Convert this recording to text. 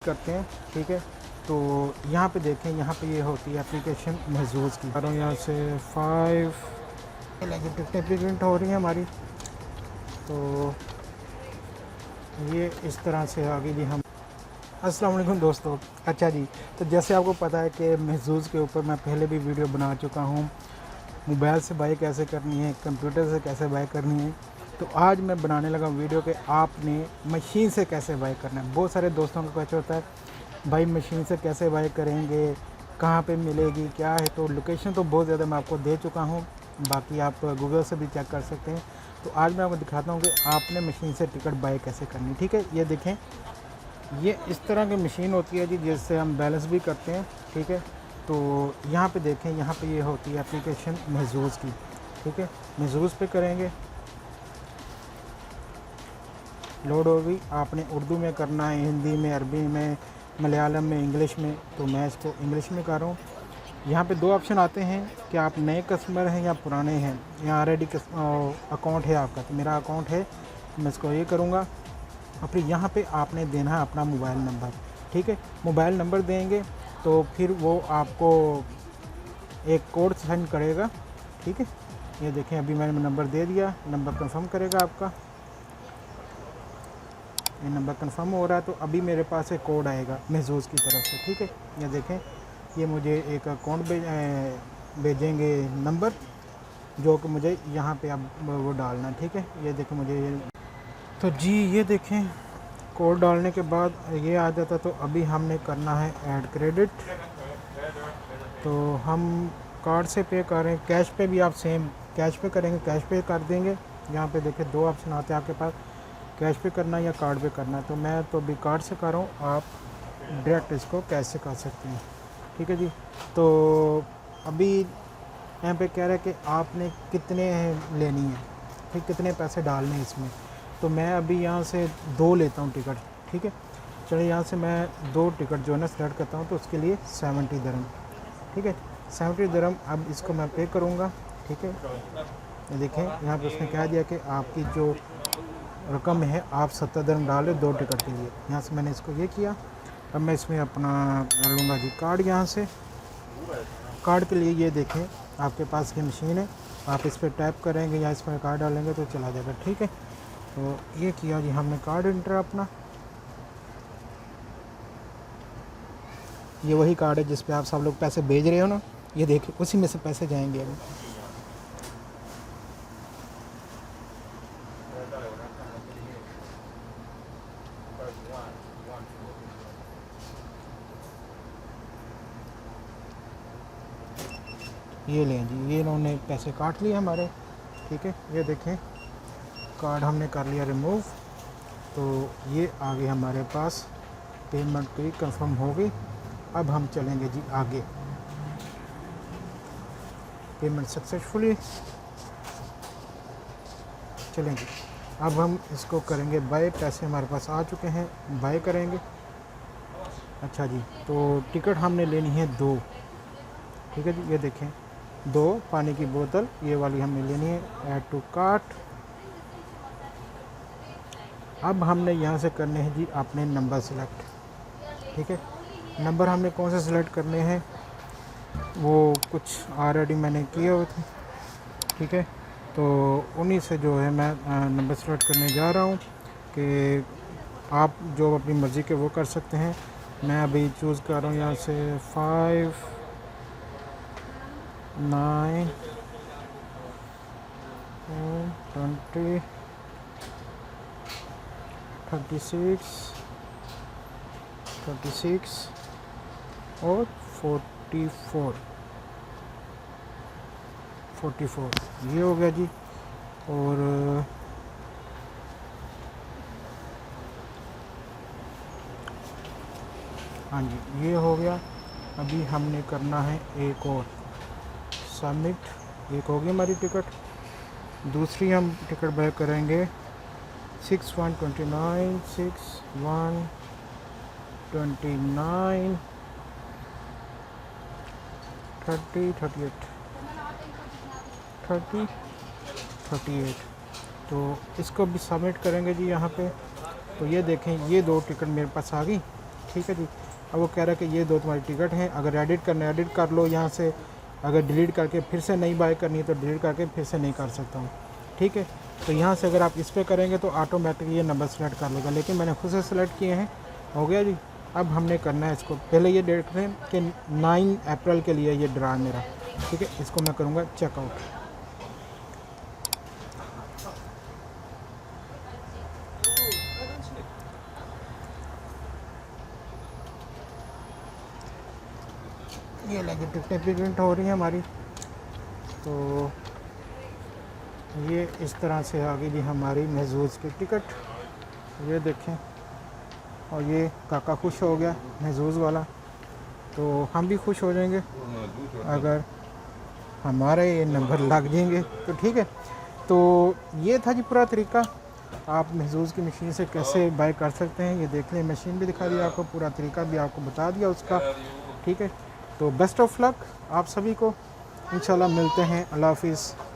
करते हैं। ठीक है, तो यहाँ पे देखें, यहाँ पे ये होती है एप्लीकेशन महजूज़ की। और यहाँ से 5 टिकटें प्रिंट हो रही हैं हमारी, तो ये इस तरह से आगे जी हम। अस्सलाम वालेकुम दोस्तों। अच्छा जी, तो जैसे आपको पता है कि महजूज़ के ऊपर मैं पहले भी वीडियो बना चुका हूँ, मोबाइल से बाई कैसे करनी है, कंप्यूटर से कैसे बाई करनी है। तो आज मैं बनाने लगा वीडियो कि आपने मशीन से कैसे बाई करना है। बहुत सारे दोस्तों का क्वेश्चन होता है भाई मशीन से कैसे बाई करेंगे, कहाँ पे मिलेगी, क्या है। तो लोकेशन तो बहुत ज़्यादा मैं आपको दे चुका हूँ, बाकी आप गूगल से भी चेक कर सकते हैं। तो आज मैं आपको दिखाता हूँ कि आपने मशीन से टिकट बाई कैसे करनी। ठीक है, ये देखें, ये इस तरह की मशीन होती है जी, जिससे हम बैलेंस भी करते हैं। ठीक है, तो यहाँ पे देखें, यहाँ पे ये होती है एप्लीकेशन महजूज़ की। ठीक है, महजूज़ पे करेंगे, लोड होगी। आपने उर्दू में करना है, हिंदी में, अरबी में, मलयालम में, इंग्लिश में। तो मैं इसको इंग्लिश में कर रहा हूँ। यहाँ पे दो ऑप्शन आते हैं कि आप नए कस्टमर हैं या पुराने हैं, या ऑलरेडी अकाउंट है आपका। तो मेरा अकाउंट है, मैं इसको ये करूँगा। और फिर यहाँ पे आपने देना है अपना मोबाइल नंबर। ठीक है, मोबाइल नंबर देंगे तो फिर वो आपको एक कोड सेंड करेगा। ठीक है, ये देखें, अभी मैंने नंबर दे दिया, नंबर कंफर्म करेगा आपका। ये नंबर कंफर्म हो रहा है, तो अभी मेरे पास एक कोड आएगा महजूज़ की तरफ से। ठीक है, ये देखें, ये मुझे एक अकाउंट भेजेंगे नंबर, जो कि मुझे यहाँ पे अब वो डालना। ठीक है, ये देखें मुझे ये, तो जी ये देखें, कोड डालने के बाद ये आ जाता। तो अभी हमने करना है ऐड क्रेडिट। तो हम कार्ड से पे कर रहे हैं, कैश पे भी आप सेम कैश पे करेंगे, कैश पे कर देंगे। यहाँ पे देखें दो ऑप्शन आते हैं आपके पास, कैश पे करना है या कार्ड पे करना है। तो मैं तो अभी कार्ड से कर रहा हूँ, आप डायरेक्ट इसको कैश से कर सकते हैं। ठीक है जी, तो अभी यहाँ पे कह रहा है कि आपने कितने लेनी है, फिर कितने पैसे डालने हैं इसमें। तो मैं अभी यहाँ से 2 लेता हूँ टिकट। ठीक है, चलिए यहाँ से मैं 2 टिकट जो है ना सेलेक्ट करता हूँ। तो उसके लिए 70 दिरहम। ठीक है, 70 दिरहम अब इसको मैं पे करूँगा। ठीक है, ये देखें, यहाँ पे उसने कह दिया कि आपकी जो रकम है आप 70 दिरहम डालें 2 टिकट के लिए। यहाँ से मैंने इसको ये किया। अब मैं इसमें अपना लूँगा जी कार्ड। यहाँ से कार्ड के लिए ये देखें, आपके पास की मशीन है, आप इस पर टैप करेंगे या इस पर कार्ड डालेंगे तो चला जाएगा। ठीक है, तो ये किया जी हमने कार्ड इंटर अपना। ये वही कार्ड है जिस पे आप सब लोग पैसे भेज रहे हो ना, ये देखिए उसी में से पैसे जाएंगे अभी। ये लें जी, ये इन्होंने पैसे काट लिए हमारे। ठीक है, ये देखें, कार्ड हमने कर लिया रिमूव। तो ये आगे हमारे पास पेमेंट की कंफर्म हो गई। अब हम चलेंगे जी आगे, पेमेंट सक्सेसफुली। चलेंगे, अब हम इसको करेंगे बाय। पैसे हमारे पास आ चुके हैं, बाय करेंगे। अच्छा जी, तो टिकट हमने लेनी है 2। ठीक है जी, ये देखें, 2 पानी की बोतल ये वाली हमने लेनी है। Add to cart. अब हमने यहाँ से करने हैं जी अपने नंबर सेलेक्ट। ठीक है, नंबर हमने कौन से सिलेक्ट करने हैं, वो कुछ ऑलरेडी मैंने किए हुए थे। ठीक है, तो उन्हीं से जो है मैं नंबर सेलेक्ट करने जा रहा हूँ कि आप जो अपनी मर्ज़ी के वो कर सकते हैं। मैं अभी चूज़ कर रहा हूँ यहाँ से 5, 9, 20, 36 और 44 ये हो गया जी। और हाँ जी, ये हो गया। अभी हमने करना है एक और सबमिट। एक हो गई हमारी टिकट। दूसरी हम टिकट बाय करेंगे 6129, 6129, 30, 38। तो इसको भी सबमिट करेंगे जी यहाँ पे। तो ये देखें, ये 2 टिकट मेरे पास आ गई। ठीक है जी। अब वो कह रहा है कि ये 2 तुम्हारी टिकट हैं, अगर एडिट करना है एडिट कर लो यहाँ से, अगर डिलीट करके फिर से नई बाय करनी है तो डिलीट करके फिर से नहीं कर सकता हूँ, ठीक है। तो यहाँ से अगर आप इस पर करेंगे तो ऑटोमेटिक ये नंबर सेलेक्ट कर लेगा, लेकिन मैंने खुद से सेलेक्ट किए हैं। हो गया जी। अब हमने करना है इसको, पहले ये देख रहे हैं कि 9 अप्रैल के लिए ये ड्रा मेरा, ठीक है। इसको मैं करूँगा चेकआउट। ये लगे टिकटें प्रिंट हो रही हैं हमारी, तो ये इस तरह से आ गई जी हमारी महजूज़ की टिकट। ये देखें, और ये काका खुश हो गया महजूज़ वाला, तो हम भी खुश हो जाएंगे अगर हमारे ये नंबर लग जाएंगे तो, ठीक है। तो ये था जी पूरा तरीका, आप महजूज़ की मशीन से कैसे बाय कर सकते हैं। ये देख लें, मशीन भी दिखा दी आपको, पूरा तरीका भी आपको बता दिया उसका, ठीक है। तो बेस्ट ऑफ लक आप सभी को, इंशाल्लाह मिलते हैं। अल्लाह हाफिज़।